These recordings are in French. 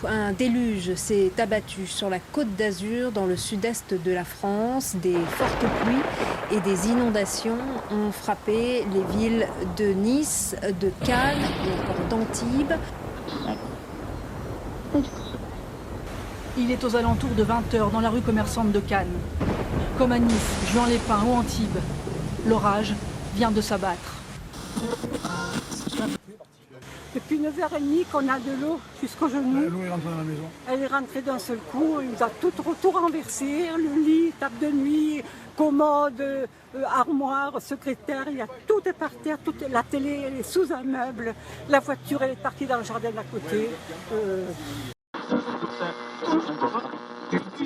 Un déluge s'est abattu sur la Côte d'Azur, dans le sud-est de la France. Des fortes pluies et des inondations ont frappé les villes de Nice, de Cannes ou encore d'Antibes. Il est aux alentours de 20h dans la rue commerçante de Cannes. Comme à Nice, Juan-les-Pins ou Antibes, l'orage vient de s'abattre. Depuis 9h30 qu'on a de l'eau jusqu'aux genoux. L'eau est rentrée dans la maison. Elle est rentrée d'un seul coup, il nous a tout renversé, le lit, table de nuit, commode, armoire, secrétaire, il y a tout est par terre, la télé elle est sous un meuble, la voiture elle est partie dans le jardin d'à côté.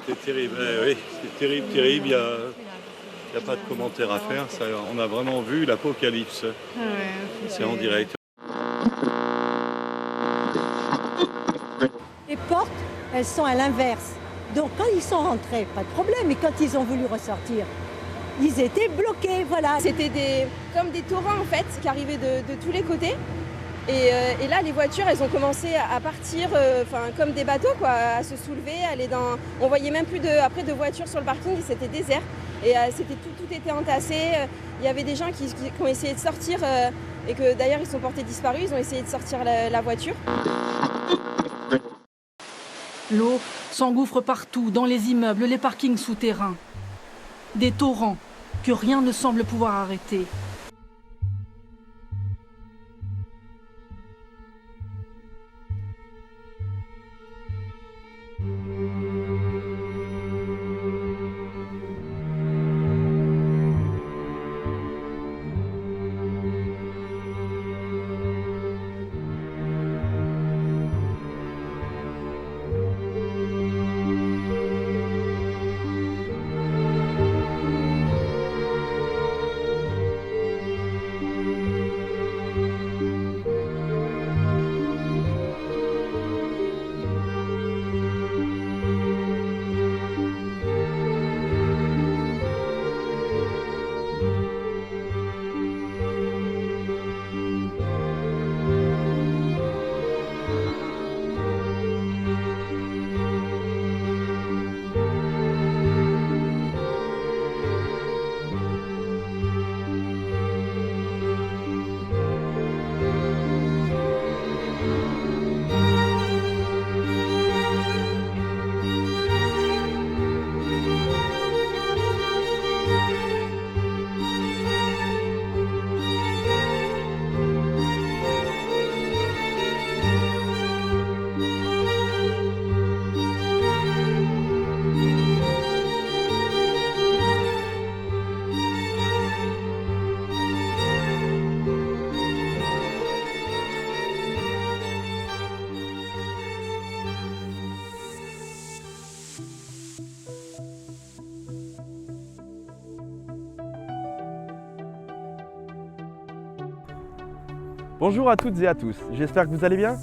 C'est terrible, oui, c'est terrible, terrible, il n'y a pas de commentaire à faire, ça, on a vraiment vu l'apocalypse, c'est en direct. Les portes, elles sont à l'inverse. Donc quand ils sont rentrés, pas de problème. Mais quand ils ont voulu ressortir, ils étaient bloqués, voilà. C'était comme des torrents en fait qui arrivaient de tous les côtés. Et là, les voitures, elles ont commencé à partir comme des bateaux, quoi, à se soulever, aller dans. On voyait même plus de voitures sur le parking, c'était désert. Et tout était entassé. Il y avait des gens qui ont essayé de sortir et que d'ailleurs ils sont portés disparus. Ils ont essayé de sortir la voiture. L'eau s'engouffre partout, dans les immeubles, les parkings souterrains. Des torrents que rien ne semble pouvoir arrêter. Bonjour à toutes et à tous, j'espère que vous allez bien.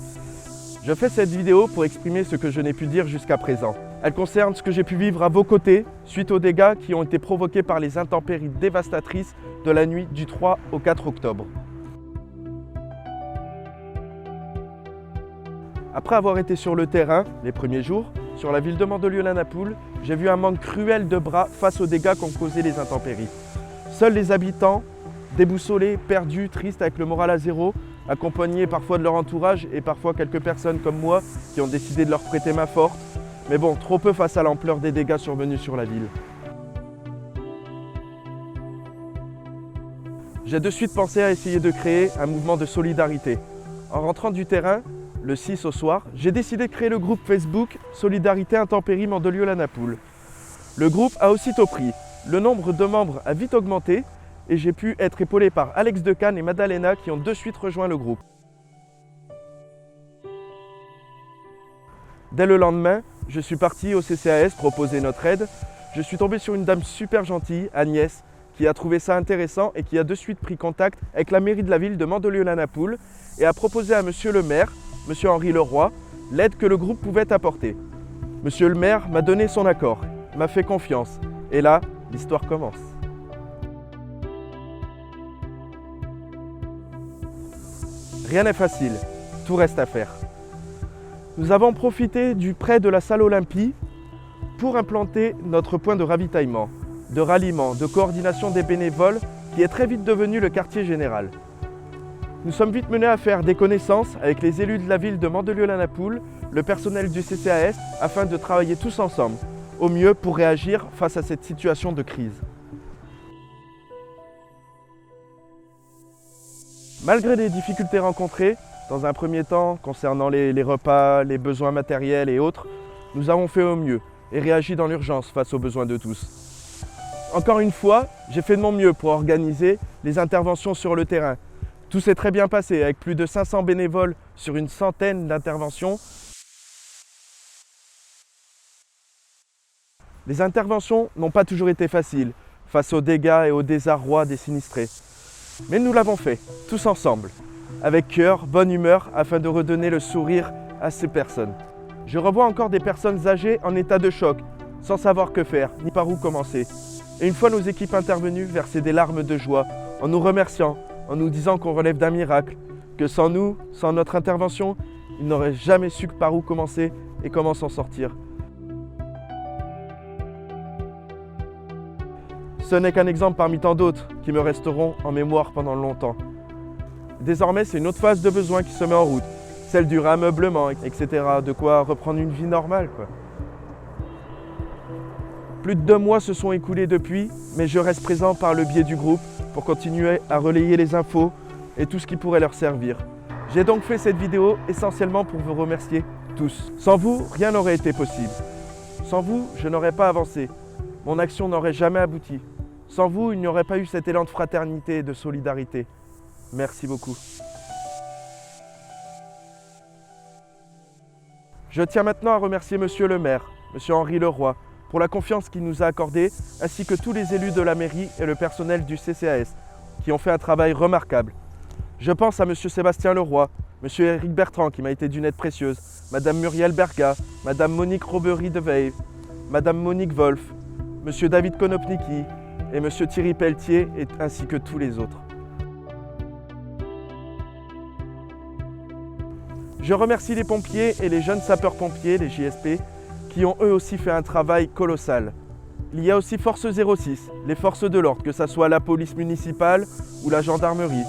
Je fais cette vidéo pour exprimer ce que je n'ai pu dire jusqu'à présent. Elle concerne ce que j'ai pu vivre à vos côtés suite aux dégâts qui ont été provoqués par les intempéries dévastatrices de la nuit du 3 au 4 octobre. Après avoir été sur le terrain, les premiers jours, sur la ville de Mandelieu-la-Napoule, j'ai vu un manque cruel de bras face aux dégâts qu'ont causé les intempéries. Seuls les habitants, déboussolés, perdus, tristes, avec le moral à zéro, accompagnés parfois de leur entourage et parfois quelques personnes comme moi qui ont décidé de leur prêter main forte. Mais bon, trop peu face à l'ampleur des dégâts survenus sur la ville. J'ai de suite pensé à essayer de créer un mouvement de solidarité. En rentrant du terrain, le 6 au soir, j'ai décidé de créer le groupe Facebook Solidarité Intempéries Mandelieu-la-Napoule. Le groupe a aussitôt pris. Le nombre de membres a vite augmenté et j'ai pu être épaulé par Alex de Cannes et Madalena qui ont de suite rejoint le groupe. Dès le lendemain, je suis parti au CCAS proposer notre aide. Je suis tombé sur une dame super gentille, Agnès, qui a trouvé ça intéressant et qui a de suite pris contact avec la mairie de la ville de Mandelieu-la-Napoule et a proposé à monsieur le maire, monsieur Henri Leroy, l'aide que le groupe pouvait apporter. Monsieur le maire m'a donné son accord, m'a fait confiance et là, l'histoire commence. Rien n'est facile, tout reste à faire. Nous avons profité du prêt de la salle Olympie pour implanter notre point de ravitaillement, de ralliement, de coordination des bénévoles qui est très vite devenu le quartier général. Nous sommes vite menés à faire des connaissances avec les élus de la ville de Mandelieu-la-Napoule, le personnel du CCAS, afin de travailler tous ensemble, au mieux pour réagir face à cette situation de crise. Malgré les difficultés rencontrées, dans un premier temps concernant les repas, les besoins matériels et autres, nous avons fait au mieux et réagi dans l'urgence face aux besoins de tous. Encore une fois, j'ai fait de mon mieux pour organiser les interventions sur le terrain. Tout s'est très bien passé avec plus de 500 bénévoles sur une centaine d'interventions. Les interventions n'ont pas toujours été faciles face aux dégâts et au désarroi des sinistrés. Mais nous l'avons fait, tous ensemble, avec cœur, bonne humeur, afin de redonner le sourire à ces personnes. Je revois encore des personnes âgées en état de choc, sans savoir que faire, ni par où commencer. Et une fois nos équipes intervenues, versaient des larmes de joie, en nous remerciant, en nous disant qu'on relève d'un miracle, que sans nous, sans notre intervention, ils n'auraient jamais su par où commencer et comment s'en sortir. Ce n'est qu'un exemple parmi tant d'autres qui me resteront en mémoire pendant longtemps. Désormais, c'est une autre phase de besoin qui se met en route, celle du réameublement, etc. De quoi reprendre une vie normale, quoi. Plus de 2 mois se sont écoulés depuis, mais je reste présent par le biais du groupe pour continuer à relayer les infos et tout ce qui pourrait leur servir. J'ai donc fait cette vidéo essentiellement pour vous remercier tous. Sans vous, rien n'aurait été possible. Sans vous, je n'aurais pas avancé. Mon action n'aurait jamais abouti. Sans vous, il n'y aurait pas eu cet élan de fraternité et de solidarité. Merci beaucoup. Je tiens maintenant à remercier Monsieur le maire, Monsieur Henri Leroy, pour la confiance qu'il nous a accordée, ainsi que tous les élus de la mairie et le personnel du CCAS, qui ont fait un travail remarquable. Je pense à Monsieur Sébastien Leroy, Monsieur Éric Bertrand, qui m'a été d'une aide précieuse, Madame Muriel Berga, Madame Monique Robery de Veil, Madame Monique Wolf, Monsieur David Konopnicki et Monsieur Thierry Pelletier, ainsi que tous les autres. Je remercie les pompiers et les jeunes sapeurs-pompiers, les JSP, qui ont eux aussi fait un travail colossal. Il y a aussi Force 06, les forces de l'ordre, que ce soit la police municipale ou la gendarmerie,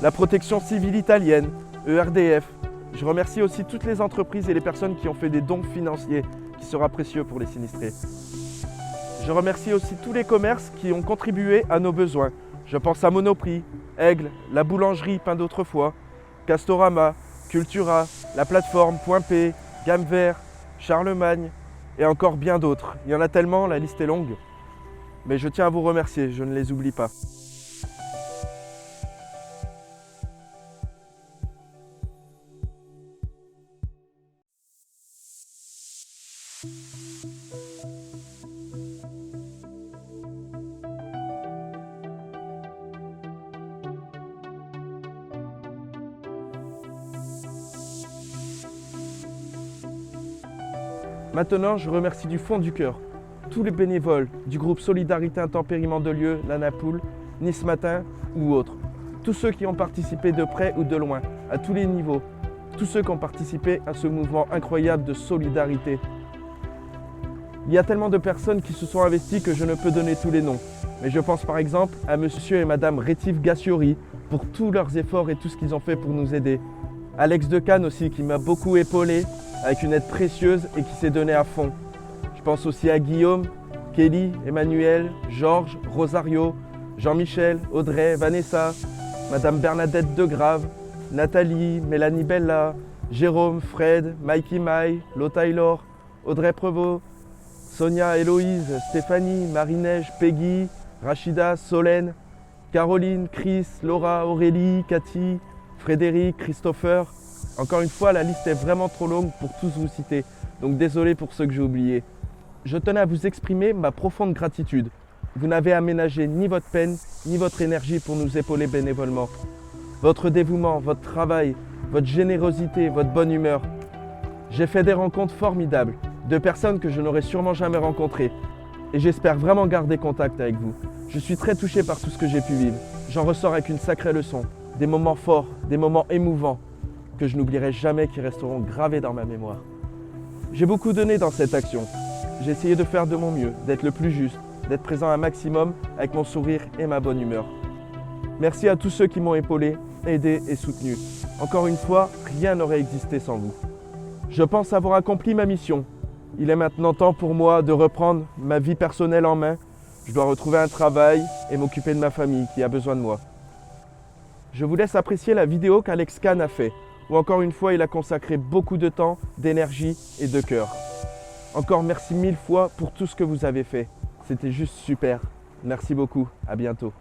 la protection civile italienne, ERDF. Je remercie aussi toutes les entreprises et les personnes qui ont fait des dons financiers, qui sera précieux pour les sinistrés. Je remercie aussi tous les commerces qui ont contribué à nos besoins. Je pense à Monoprix, Aigle, la boulangerie Pain d'autrefois, Castorama, Cultura, la plateforme Point P, Gamme Vert, Charlemagne et encore bien d'autres. Il y en a tellement, la liste est longue. Mais je tiens à vous remercier, je ne les oublie pas. Maintenant, je remercie du fond du cœur tous les bénévoles du groupe Solidarité Intempéries Mandelieu, la Napoule, Nice Matin ou autres. Tous ceux qui ont participé de près ou de loin, à tous les niveaux. Tous ceux qui ont participé à ce mouvement incroyable de solidarité. Il y a tellement de personnes qui se sont investies que je ne peux donner tous les noms. Mais je pense par exemple à Monsieur et Madame Rétif Gassiori pour tous leurs efforts et tout ce qu'ils ont fait pour nous aider. Alex de Cannes aussi qui m'a beaucoup épaulé avec une aide précieuse et qui s'est donné à fond. Je pense aussi à Guillaume, Kelly, Emmanuel, Georges, Rosario, Jean-Michel, Audrey, Vanessa, Madame Bernadette Degrave, Nathalie, Mélanie Bella, Jérôme, Fred, Mikey Mai, Lo Taylor, Audrey Prevot, Sonia, Héloïse, Stéphanie, Marie-Neige, Peggy, Rachida, Solène, Caroline, Chris, Laura, Aurélie, Cathy, Frédéric, Christopher. Encore une fois, la liste est vraiment trop longue pour tous vous citer, donc désolé pour ceux que j'ai oubliés. Je tenais à vous exprimer ma profonde gratitude. Vous n'avez aménagé ni votre peine, ni votre énergie pour nous épauler bénévolement. Votre dévouement, votre travail, votre générosité, votre bonne humeur. J'ai fait des rencontres formidables, de personnes que je n'aurais sûrement jamais rencontrées. Et j'espère vraiment garder contact avec vous. Je suis très touché par tout ce que j'ai pu vivre. J'en ressors avec une sacrée leçon. Des moments forts, des moments émouvants. que je n'oublierai jamais, qui resteront gravés dans ma mémoire. J'ai beaucoup donné dans cette action. J'ai essayé de faire de mon mieux, d'être le plus juste, d'être présent un maximum avec mon sourire et ma bonne humeur. Merci à tous ceux qui m'ont épaulé, aidé et soutenu. Encore une fois, rien n'aurait existé sans vous. Je pense avoir accompli ma mission. Il est maintenant temps pour moi de reprendre ma vie personnelle en main. Je dois retrouver un travail et m'occuper de ma famille qui a besoin de moi. Je vous laisse apprécier la vidéo qu'Alex Kahn a fait, où encore une fois il a consacré beaucoup de temps, d'énergie et de cœur. Encore merci 1000 fois pour tout ce que vous avez fait. C'était juste super. Merci beaucoup. À bientôt.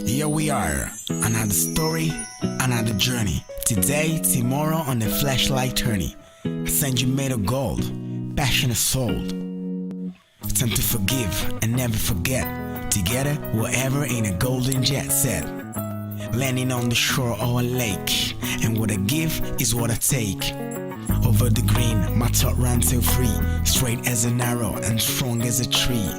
Here we are, another story, another journey. Today, tomorrow on the flashlight tourney. A century made of gold, passion is sold. Time to forgive and never forget. Together, wherever in a golden jet set. Landing on the shore of a lake. And what I give is what I take. Over the green, my thought ran so free. Straight as an arrow and strong as a tree.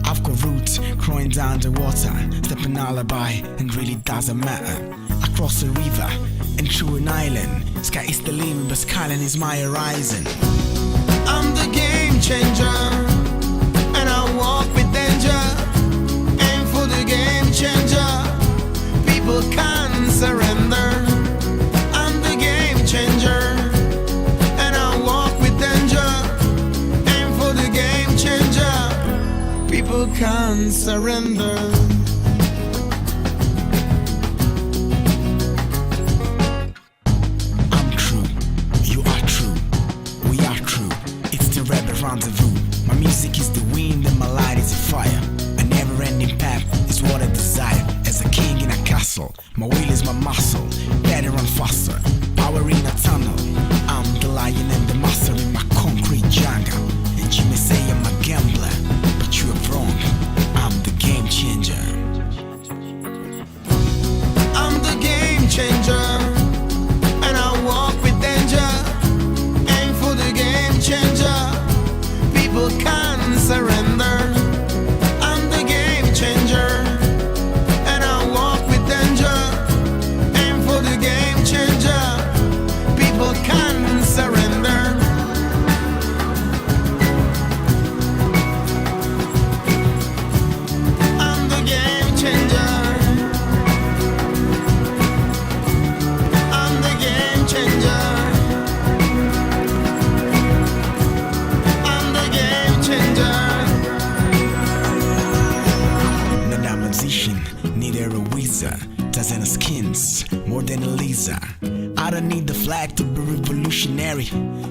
I've got roots growing down the water. Stepping alibi and really doesn't matter. Across a river and through an island. Sky is the limit but skyline is my horizon. I'm the game changer. And I walk with danger. Aim for the game changer. People can't surrender. I'm the game changer. And I walk with danger. Aim for the game changer. People can't surrender. I'm true, you are true, we are true. It's the rebel rendezvous. My music is the wind and my light is a fire. A never-ending path is what I desire. As a king in a castle, my will is my muscle. Better and faster, power in a tunnel. I'm the lion and the master in my concrete jungle. And you may say I'm a gambler, but you are wrong. I'm the game changer. I'm the game changer. And I walk with danger. Aim for the game changer. People can't surrender. I'm the game changer. And I walk with danger. Aim for the game changer. People can't surrender. I'm the game changer. I'm the game changer. I'm the game changer. Not a magician, neither a wizard. Dozen skins, more than a lizard. I don't need the flag to be revolutionary.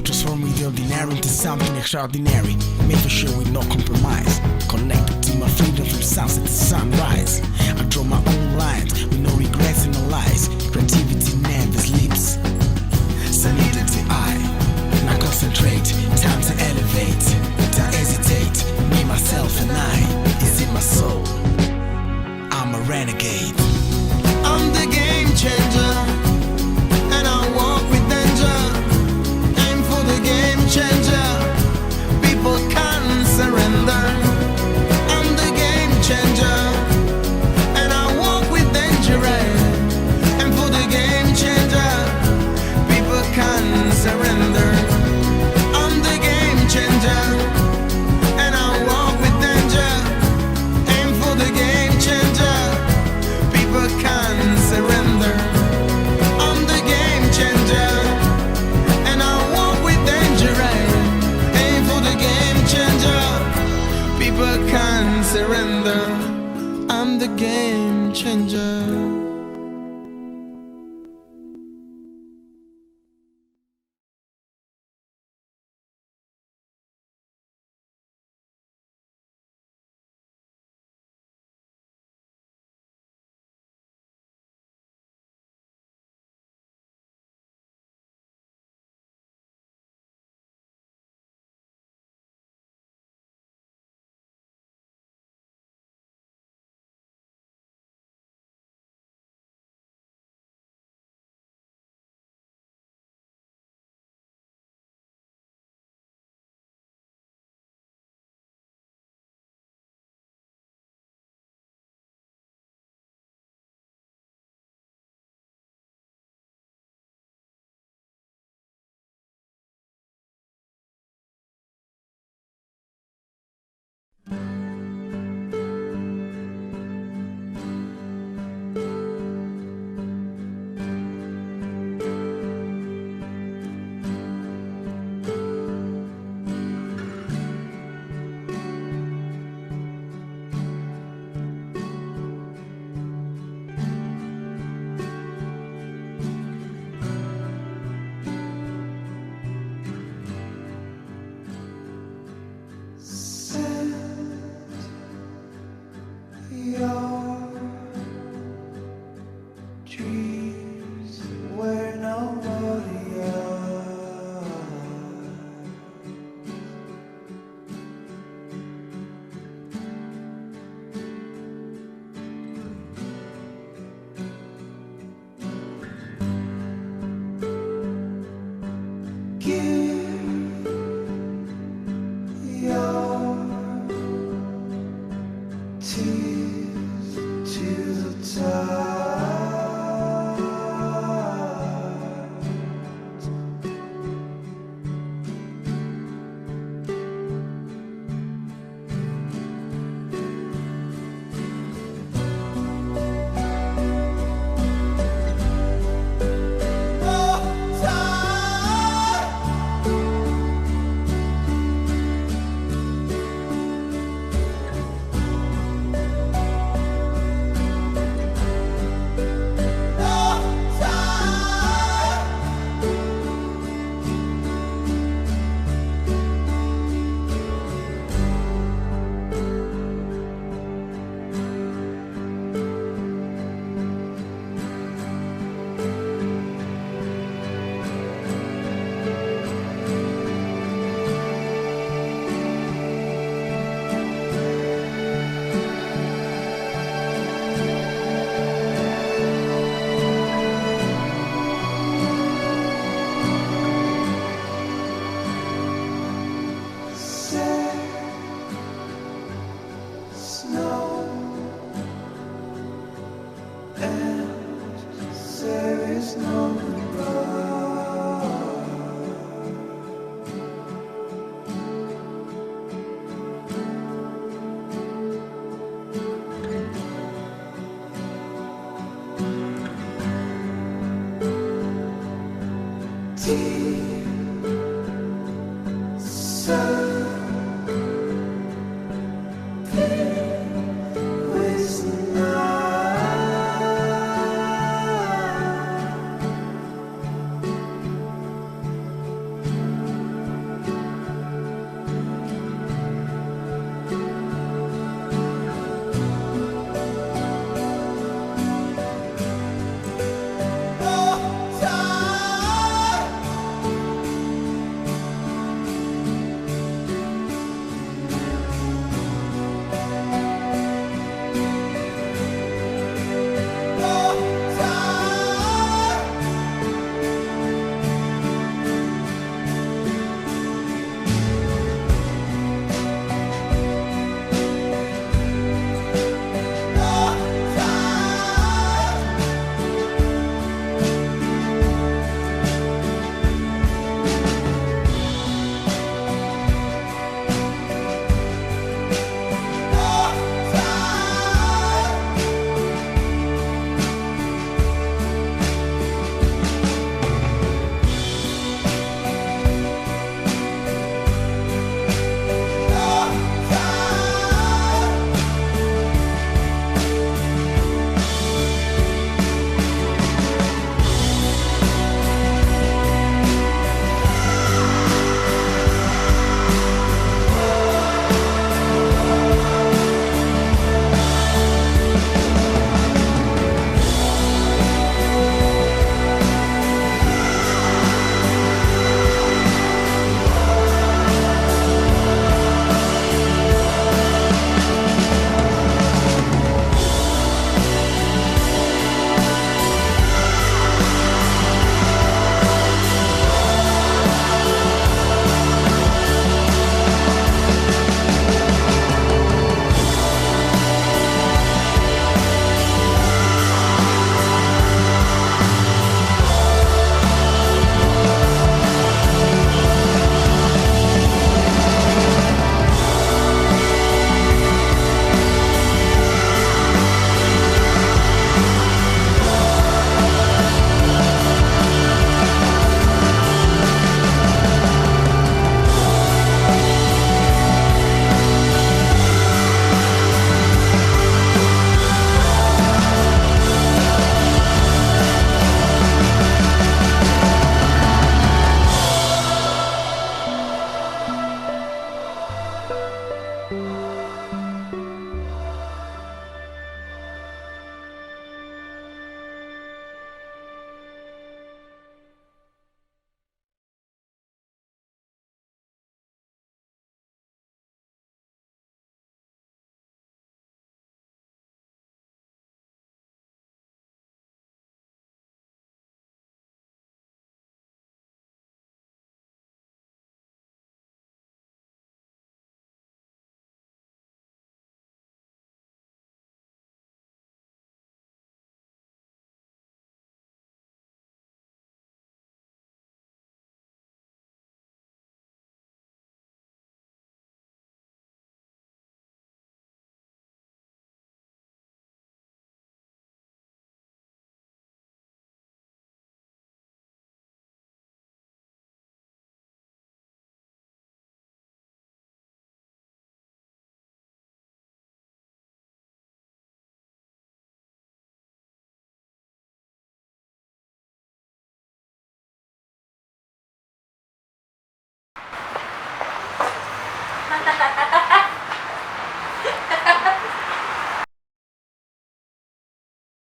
Transforming the ordinary into something extraordinary. Make for sure with no compromise. Connected to my freedom from sunset to sunrise. I draw my own lines with no regrets and no lies. Creativity never sleeps. Sanity I now concentrate. Time to elevate. Don't hesitate. Me, myself, and I is in my soul. I'm a renegade. I'm the game changer. And I walk with danger. Aim for the game changer. People can't surrender. I'm the game changer. And I walk with danger. Aim for the game changer. People can't surrender. I'm the game changer. And I walk with danger. Aim for the game changer. People can't surrender. I'm the game changer. And I walk with danger. Aim for the game changer. People can't surrender. I'm the game changer. else, there is no goodbye. Deep